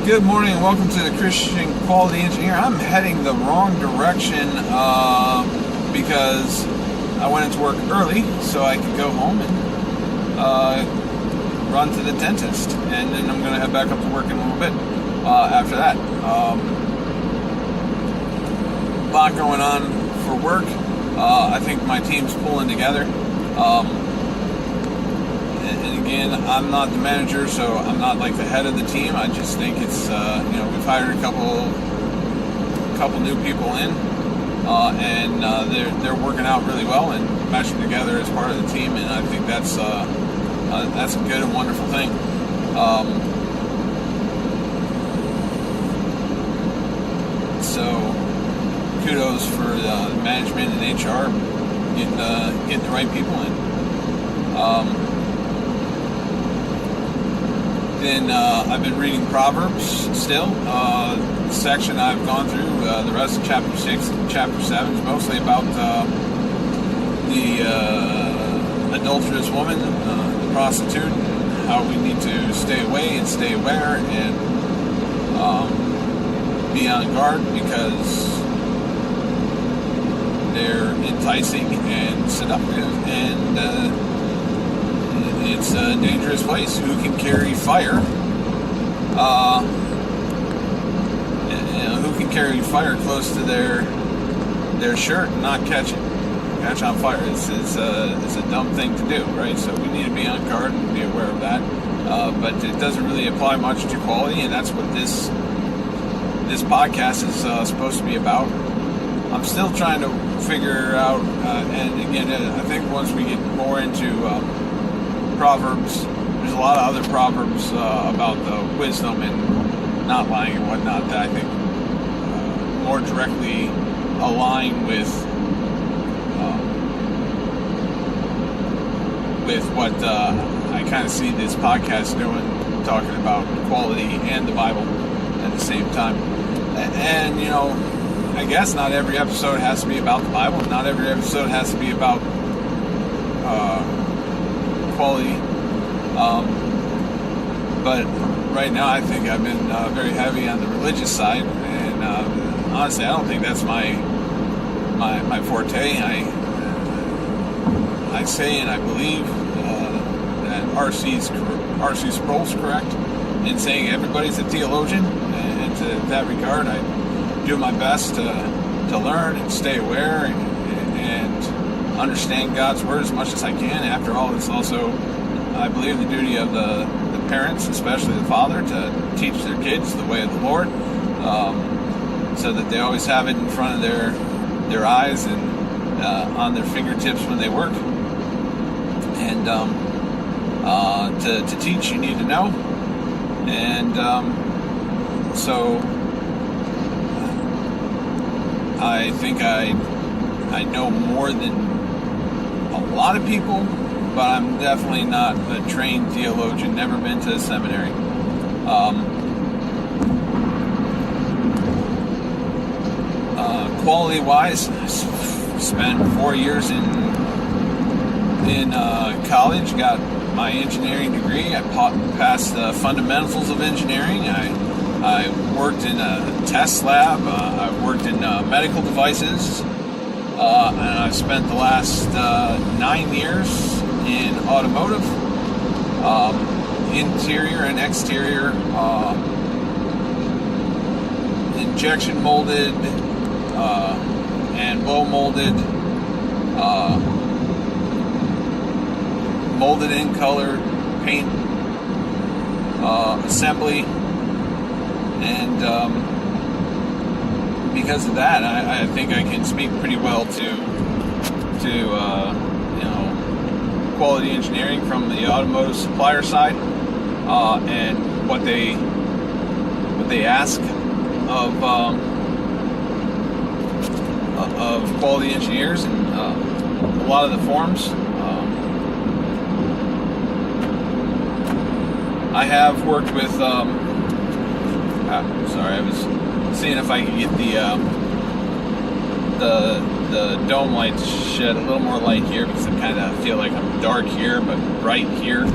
Good morning and welcome to the Christian Quality Engineer. I'm heading the wrong direction because I went into work early so I could go home and run to the dentist. And then I'm going to head back up to work in a little bit after that. A lot going on for work. I think my team's pulling together. And again, I'm not the manager, so I'm not like the head of the team. I just think it's, we've hired a couple new people in, and they're working out really well and meshing together as part of the team, and I think that's a good and wonderful thing. So kudos for the management and HR getting the right people in. Then I've been reading Proverbs still. The section I've gone through, the rest of chapter 6 and chapter 7 is mostly about the adulterous woman, the prostitute, and how we need to stay away and stay aware and be on guard because they're enticing and seductive, and it's a dangerous place. Who can carry fire? Who can carry fire close to their shirt and not catch on fire? It's a dumb thing to do, right? So we need to be on guard and be aware of that. But it doesn't really apply much to quality, and that's what this podcast is supposed to be about. I'm still trying to figure out, and again, I think once we get more into Proverbs, there's a lot of other Proverbs about the wisdom and not lying and whatnot that I think more directly align with what I kind of see this podcast doing, talking about quality and the Bible at the same time. And I guess not every episode has to be about the Bible. Not every episode has to be about quality. But right now I think I've been very heavy on the religious side, and honestly I don't think that's my forte. I say and I believe that R.C. Sproul's correct in saying everybody's a theologian, and to that regard I do my best to learn and stay aware and understand God's Word as much as I can. After all, it's also, I believe, the duty of the parents, especially the father, to teach their kids the way of the Lord, so that they always have it in front of their eyes and on their fingertips when they work. And to teach, you need to know. And so I think I know more than a lot of people, but I'm definitely not a trained theologian, never been to a seminary. Quality-wise, I spent 4 years in college, got my engineering degree. I passed the fundamentals of engineering. I worked in a test lab. I worked in medical devices. And I've spent the last 9 years in automotive, interior and exterior, injection molded and blow molded, molded in color, paint, assembly, and because of that, I think I can speak pretty well to quality engineering from the automotive supplier side, and what they ask of quality engineers, and a lot of the forms. I have worked with. Sorry, I was seeing if I could get the dome light to shed a little more light here, because I kind of feel like I'm dark here but bright here.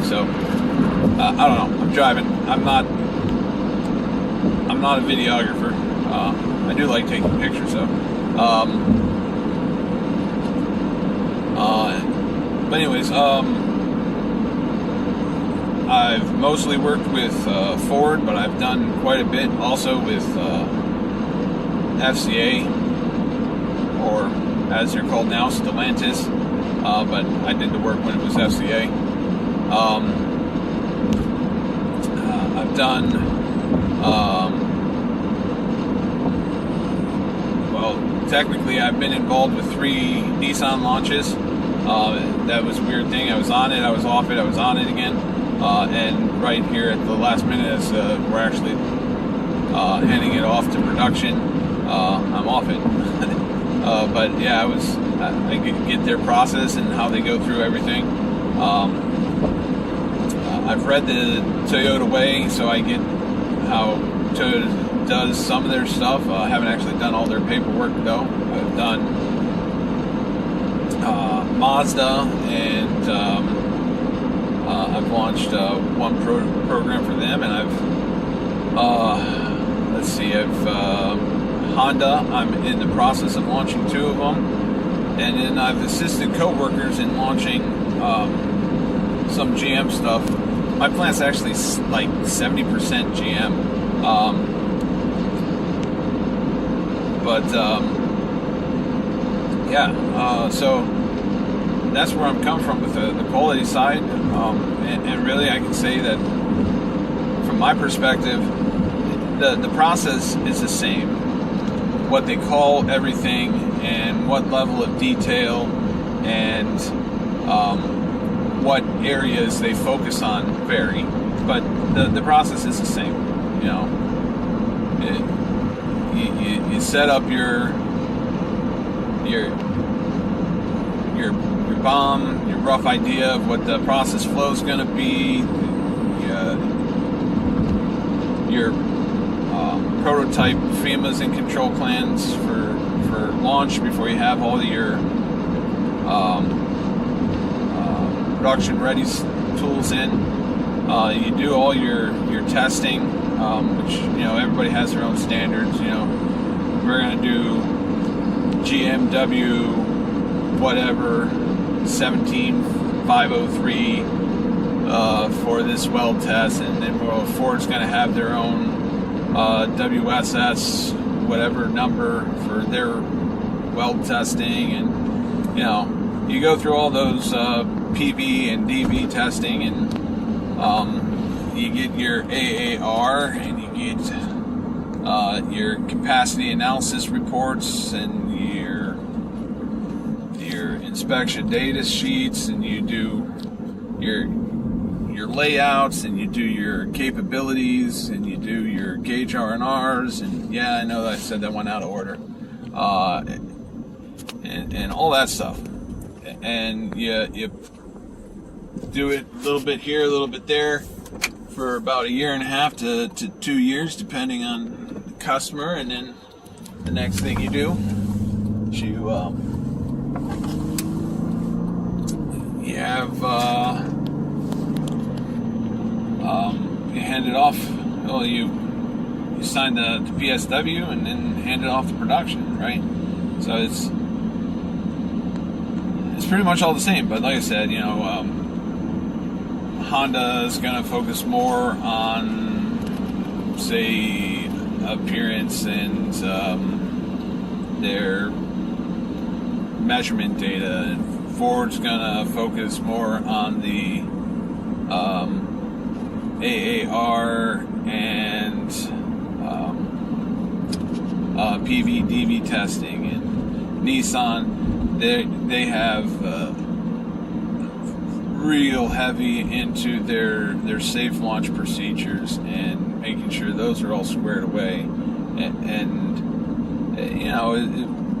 So I don't know. I'm driving. I'm not not a videographer. I do like taking pictures though. But anyways, I've mostly worked with Ford, but I've done quite a bit also with FCA, or as they're called now, Stellantis. But I did the work when it was FCA. I've done, well, technically I've been involved with 3 Nissan launches. That was a weird thing. I was on it, I was off it, I was on it again. And right here at the last minute, as we're actually handing it off to production, I'm off it. But yeah, I could get their process and how they go through everything. I've read the Toyota Way, so I get how Toyota does some of their stuff. I haven't actually done all their paperwork though. I've done Mazda, and I've launched one program for them, and I've Honda. I'm in the process of launching 2 of them, and then I've assisted co-workers in launching some GM stuff. My plant's actually like 70% GM, so that's where I'm coming from with the quality side, and really I can say that from my perspective, the process is the same. What they call everything and what level of detail and what areas they focus on vary, but the process is the same. You know, you set up your BOM, your rough idea of what the process flow is going to be, your prototype FEMAs and control plans for launch before you have all your production ready tools in. You do all your testing, which everybody has their own standards. We're going to do GMW whatever 17503 for this weld test, and then Ford's going to have their own WSS whatever number for their weld testing, and you go through all those PV and DV testing, and you get your AAR, and you get your capacity analysis reports, and your inspection data sheets, and you do your layouts, and you do your capabilities, and you do your gauge R&Rs, and yeah, I know that I said that one out of order, and all that stuff, and you do it a little bit here, a little bit there, for about 1.5 years to 2 years, depending on the customer, and then the next thing you do is you have you hand it off. Well, you sign the PSW and then hand it off to production, right? So it's pretty much all the same. But like I said, Honda is going to focus more on, say, appearance and their measurement data, and Ford's going to focus more on the AAR and PV/DV testing, and Nissan, they have real heavy into their safe launch procedures and making sure those are all squared away, and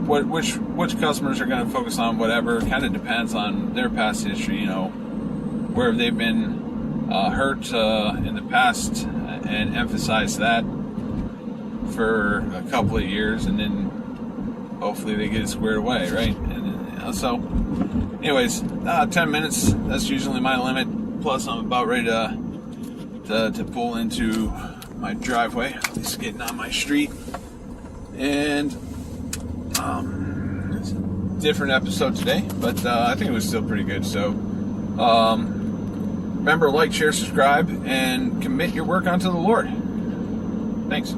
which customers are going to focus on whatever kind of depends on their past history, where they've been hurt in the past, and emphasize that for a couple of years, and then hopefully they get it squared away, right? And so anyways, 10 minutes, that's usually my limit, plus I'm about ready to pull into my driveway, at least getting on my street. And it's a different episode today, but I think it was still pretty good. So remember, like, share, subscribe, and commit your work unto the Lord. Thanks.